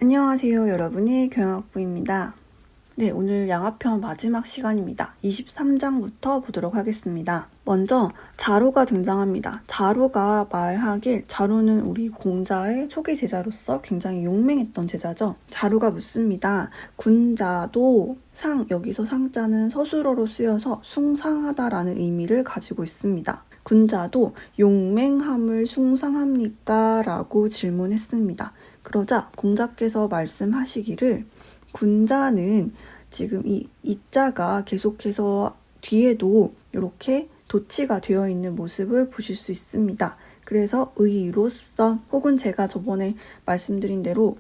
안녕하세요, 여러분의 교양학부입니다. 네, 오늘 양화편 마지막 시간입니다. 23장부터 보도록 하겠습니다. 먼저 자루가 등장합니다. 자루가 말하길, 자루는 우리 공자의 초기 제자로서 굉장히 용맹했던 제자죠. 자루가 묻습니다. 군자도 여기서 상자는 서술어로 쓰여서 숭상하다라는 의미를 가지고 있습니다. 군자도 용맹함을 숭상합니까? 라고 질문했습니다. 그러자 공자께서 말씀하시기를 군자는 지금 이 자가 계속해서 뒤에도 이렇게 도치가 되어 있는 모습을 보실 수 있습니다. 그래서 의로서 혹은 제가 저번에 말씀드린 대로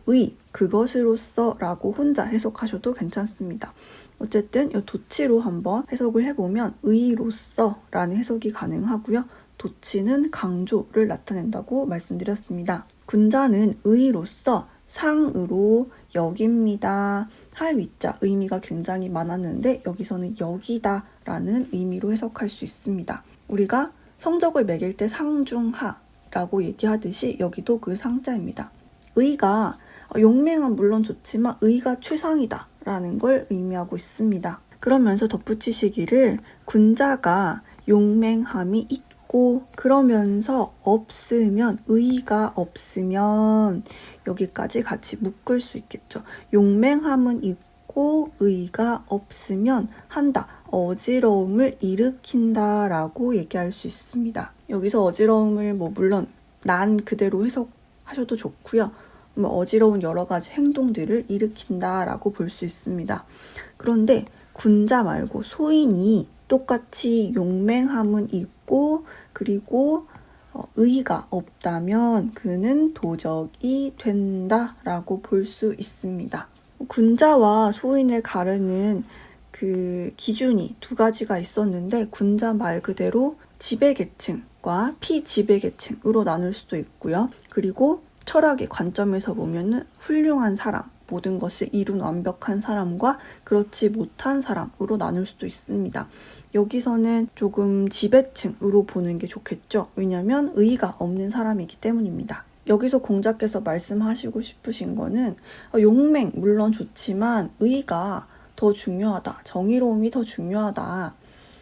그것으로서 라고 혼자 해석하셔도 괜찮습니다. 어쨌든 이 도치로 한번 해석을 해보면 의로서 라는 해석이 가능하고요. 도치는 강조를 나타낸다고 말씀드렸습니다. 군자는 의로서 상으로 여깁니다. 할 위자 의미가 굉장히 많았는데 여기서는 여기다 라는 의미로 해석할 수 있습니다. 우리가 성적을 매길 때 상중하라고 얘기하듯이 여기도 그 상자입니다. 의가 용맹은 물론 좋지만 의가 최상이다 라는 걸 의미하고 있습니다. 그러면서 덧붙이시기를 군자가 용맹함이 있고 그러면서 없으면 의가 없으면 여기까지 같이 묶을 수 있겠죠. 용맹함은 있고 의가 없으면 한다. 어지러움을 일으킨다 라고 얘기할 수 있습니다. 여기서 어지러움을 물론 난 그대로 해석하셔도 좋고요. 어지러운 여러 가지 행동들을 일으킨다 라고 볼 수 있습니다. 그런데 군자 말고 소인이 똑같이 용맹함은 있고 그리고 의가 없다면 그는 도적이 된다라고 볼 수 있습니다. 군자와 소인을 가르는 그 기준이 두 가지가 있었는데 군자 말 그대로 지배계층과 피지배계층으로 나눌 수도 있고요. 그리고 철학의 관점에서 보면은 훌륭한 사람, 모든 것을 이룬 완벽한 사람과 그렇지 못한 사람으로 나눌 수도 있습니다. 여기서는 조금 지배층으로 보는 게 좋겠죠. 왜냐하면 의의가 없는 사람이기 때문입니다. 여기서 공자께서 말씀하시고 싶으신 거는 용맹 물론 좋지만 의의가 더 중요하다. 정의로움이 더 중요하다.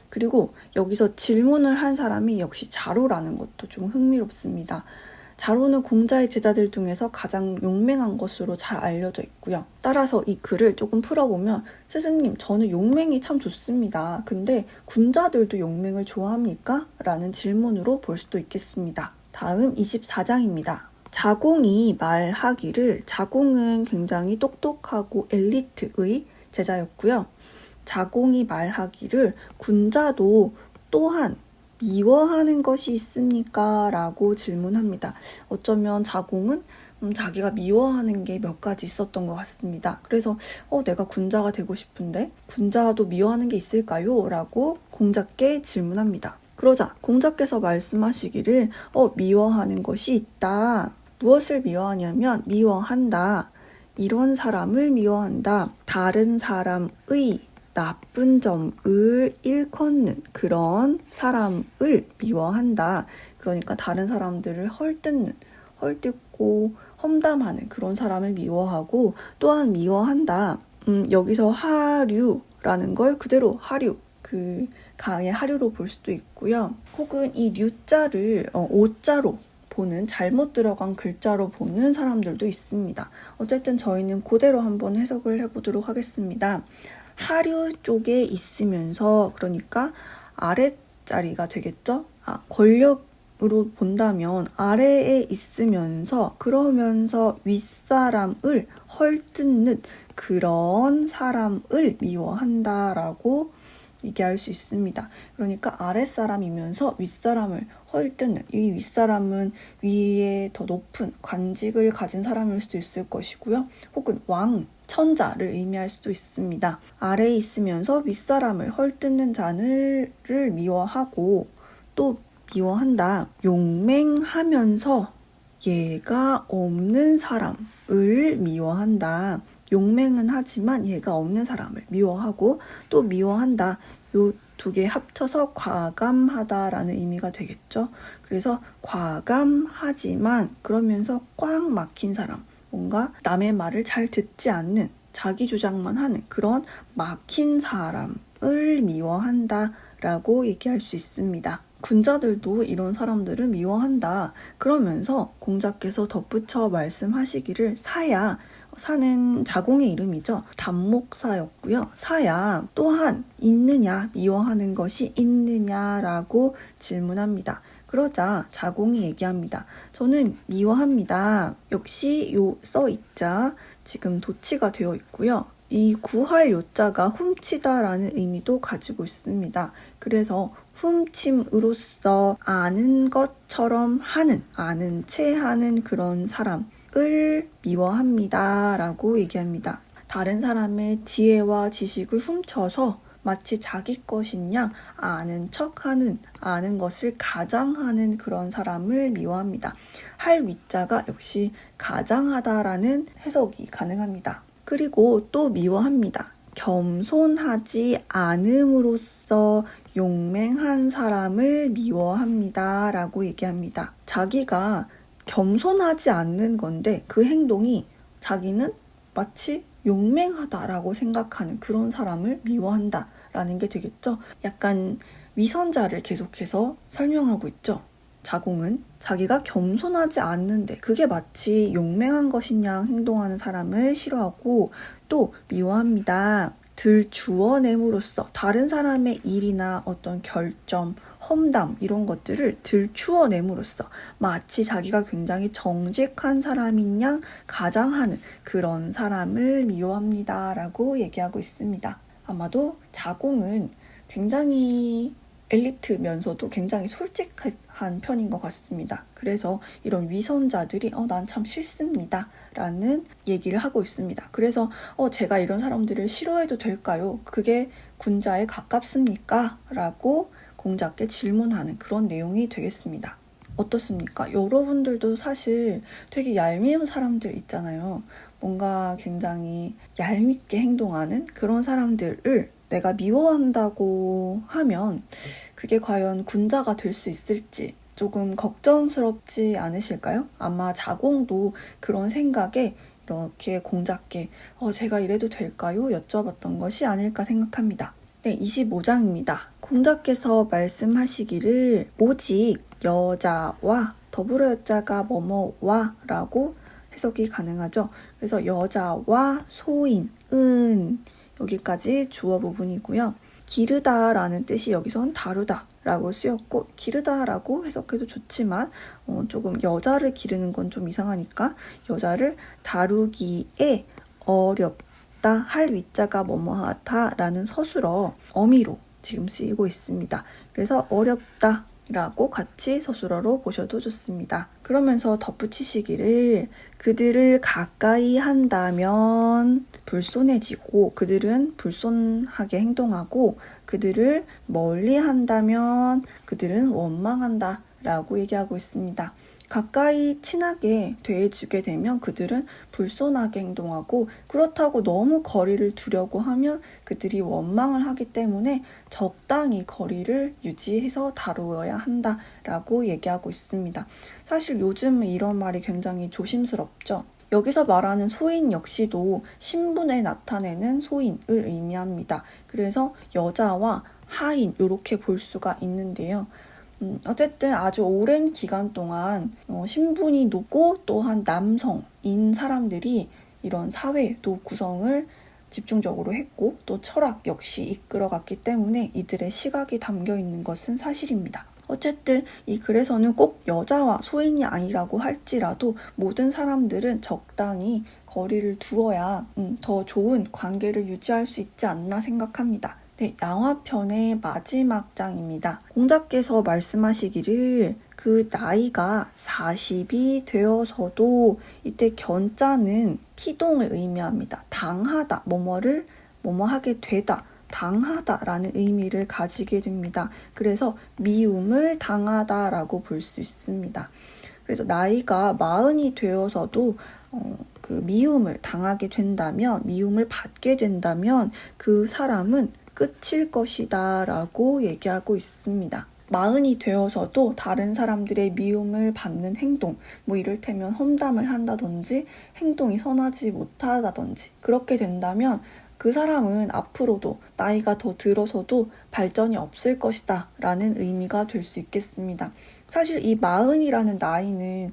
그리고 여기서 질문을 한 사람이 역시 자루라는 것도 좀 흥미롭습니다. 자루는 공자의 제자들 중에서 가장 용맹한 것으로 잘 알려져 있고요. 따라서 이 글을 조금 풀어보면 스승님 저는 용맹이 참 좋습니다. 근데 군자들도 용맹을 좋아합니까? 라는 질문으로 볼 수도 있겠습니다. 다음 24장입니다. 자공이 말하기를 자공은 굉장히 똑똑하고 엘리트의 제자였고요. 자공이 말하기를 군자도 또한 미워하는 것이 있습니까? 라고 질문합니다. 어쩌면 자공은 자기가 미워하는 게 몇 가지 있었던 것 같습니다. 그래서 내가 군자가 되고 싶은데 군자도 미워하는 게 있을까요? 라고 공자께 질문합니다. 그러자 공자께서 말씀하시기를 미워하는 것이 있다. 무엇을 미워하냐면 미워한다. 이런 사람을 미워한다. 다른 사람의 나쁜 점을 일컫는 그런 사람을 미워한다. 그러니까 다른 사람들을 헐뜯고 험담하는 그런 사람을 미워하고 또한 미워한다. 여기서 하류라는 걸 그대로 하류, 그 강의 하류로 볼 수도 있고요. 혹은 이 류자를 오자로 보는 잘못 들어간 글자로 보는 사람들도 있습니다. 어쨌든 저희는 그대로 한번 해석을 해보도록 하겠습니다. 하류 쪽에 있으면서 그러니까 아랫자리가 되겠죠? 권력으로 본다면 아래에 있으면서 그러면서 윗사람을 헐뜯는 그런 사람을 미워한다라고 얘기할 수 있습니다. 그러니까 아랫사람이면서 윗사람을 헐뜯는 이 윗사람은 위에 더 높은 관직을 가진 사람일 수도 있을 것이고요. 혹은 왕, 천자를 의미할 수도 있습니다. 아래에 있으면서 윗사람을 헐뜯는 자를 미워하고 또 미워한다. 용맹하면서 예가 없는 사람을 미워한다. 용맹은 하지만 예가 없는 사람을 미워하고 또 미워한다. 요 두 개 합쳐서 과감하다라는 의미가 되겠죠. 그래서 과감하지만 그러면서 꽉 막힌 사람, 뭔가 남의 말을 잘 듣지 않는, 자기 주장만 하는 그런 막힌 사람을 미워한다라고 얘기할 수 있습니다. 군자들도 이런 사람들을 미워한다. 그러면서 공자께서 덧붙여 말씀하시기를 사야, 사는 자공의 이름이죠. 단목사였고요. 사야 또한 있느냐, 미워하는 것이 있느냐라고 질문합니다. 그러자 자공이 얘기합니다. 저는 미워합니다. 역시 요 써있자 지금 도치가 되어 있고요. 이 구할 요자가 훔치다라는 의미도 가지고 있습니다. 그래서 훔침으로써 아는 것처럼 하는, 아는 채 하는 그런 사람을 미워합니다 라고 얘기합니다. 다른 사람의 지혜와 지식을 훔쳐서 마치 자기 것인 양 아는 척하는, 아는 것을 가장하는 그런 사람을 미워합니다. 할 위자가 역시 가장하다라는 해석이 가능합니다. 그리고 또 미워합니다. 겸손하지 않음으로써 용맹한 사람을 미워합니다 라고 얘기합니다. 자기가 겸손하지 않는 건데 그 행동이 자기는 마치 용맹하다라고 생각하는 그런 사람을 미워한다라는 게 되겠죠. 약간 위선자를 계속해서 설명하고 있죠. 자공은 자기가 겸손하지 않는데 그게 마치 용맹한 것이냐 행동하는 사람을 싫어하고 또 미워합니다. 들추어냄으로써 다른 사람의 일이나 어떤 결점, 험담 이런 것들을 들추어냄으로써 마치 자기가 굉장히 정직한 사람인 양 가장하는 그런 사람을 미워합니다 라고 얘기하고 있습니다. 아마도 자공은 굉장히 엘리트면서도 굉장히 솔직한 편인 것 같습니다. 그래서 이런 위선자들이 난 참 싫습니다 라는 얘기를 하고 있습니다. 그래서 제가 이런 사람들을 싫어해도 될까요? 그게 군자에 가깝습니까? 라고 공자께 질문하는 그런 내용이 되겠습니다. 어떻습니까? 여러분들도 사실 되게 얄미운 사람들 있잖아요. 뭔가 굉장히 얄밉게 행동하는 그런 사람들을 내가 미워한다고 하면 그게 과연 군자가 될 수 있을지 조금 걱정스럽지 않으실까요? 아마 자공도 그런 생각에 이렇게 공자께 제가 이래도 될까요? 여쭤봤던 것이 아닐까 생각합니다. 네, 25장입니다. 공자께서 말씀하시기를 오직 여자와 더불어 여자가 뭐뭐와 라고 해석이 가능하죠. 그래서 여자와 소인, 은 여기까지 주어 부분이고요. 기르다라는 뜻이 여기선 다루다 라고 쓰였고 기르다라고 해석해도 좋지만 조금 여자를 기르는 건 좀 이상하니까 여자를 다루기에 어렵다 할 위자가 뭐뭐하다 라는 서술어 어미로 지금 쓰이고 있습니다. 그래서 어렵다 라고 같이 서술어로 보셔도 좋습니다. 그러면서 덧붙이시기를 그들을 가까이 한다면 불손해지고 그들은 불손하게 행동하고 그들을 멀리 한다면 그들은 원망한다 라고 얘기하고 있습니다. 가까이 친하게 대해주게 되면 그들은 불손하게 행동하고 그렇다고 너무 거리를 두려고 하면 그들이 원망을 하기 때문에 적당히 거리를 유지해서 다루어야 한다라고 얘기하고 있습니다. 사실 요즘은 이런 말이 굉장히 조심스럽죠. 여기서 말하는 소인 역시도 신분에 나타내는 소인을 의미합니다. 그래서 여자와 하인 이렇게 볼 수가 있는데요. 어쨌든 아주 오랜 기간 동안 신분이 높고 또한 남성인 사람들이 이런 사회도 구성을 집중적으로 했고 또 철학 역시 이끌어갔기 때문에 이들의 시각이 담겨 있는 것은 사실입니다. 어쨌든 이 글에서는 꼭 여자와 소인이 아니라고 할지라도 모든 사람들은 적당히 거리를 두어야 더 좋은 관계를 유지할 수 있지 않나 생각합니다. 네, 양화편의 마지막 장입니다. 공자께서 말씀하시기를 그 나이가 40이 되어서도 이때 견자는 피동을 의미합니다. 당하다, 뭐뭐를 뭐뭐하게 되다, 당하다라는 의미를 가지게 됩니다. 그래서 미움을 당하다라고 볼 수 있습니다. 그래서 나이가 40이 되어서도 그 미움을 당하게 된다면, 미움을 받게 된다면 그 사람은 끝일 것이다 라고 얘기하고 있습니다. 마흔이 되어서도 다른 사람들의 미움을 받는 행동, 뭐 이를테면 험담을 한다든지 행동이 선하지 못하다든지 그렇게 된다면 그 사람은 앞으로도 나이가 더 들어서도 발전이 없을 것이다 라는 의미가 될 수 있겠습니다. 사실 이 마흔이라는 나이는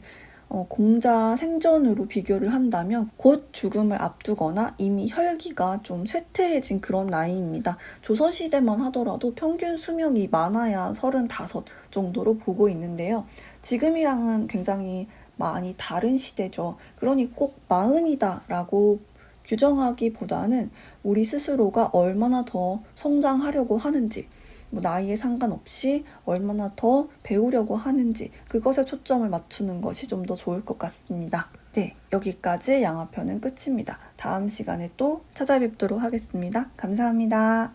공자 생전으로 비교를 한다면 곧 죽음을 앞두거나 이미 혈기가 좀 쇠퇴해진 그런 나이입니다. 조선시대만 하더라도 평균 수명이 많아야 35 정도로 보고 있는데요. 지금이랑은 굉장히 많이 다른 시대죠. 그러니 꼭 마흔이다 라고 규정하기보다는 우리 스스로가 얼마나 더 성장하려고 하는지, 뭐 나이에 상관없이 얼마나 더 배우려고 하는지 그것에 초점을 맞추는 것이 좀 더 좋을 것 같습니다. 네, 여기까지 양화편은 끝입니다. 다음 시간에 또 찾아뵙도록 하겠습니다. 감사합니다.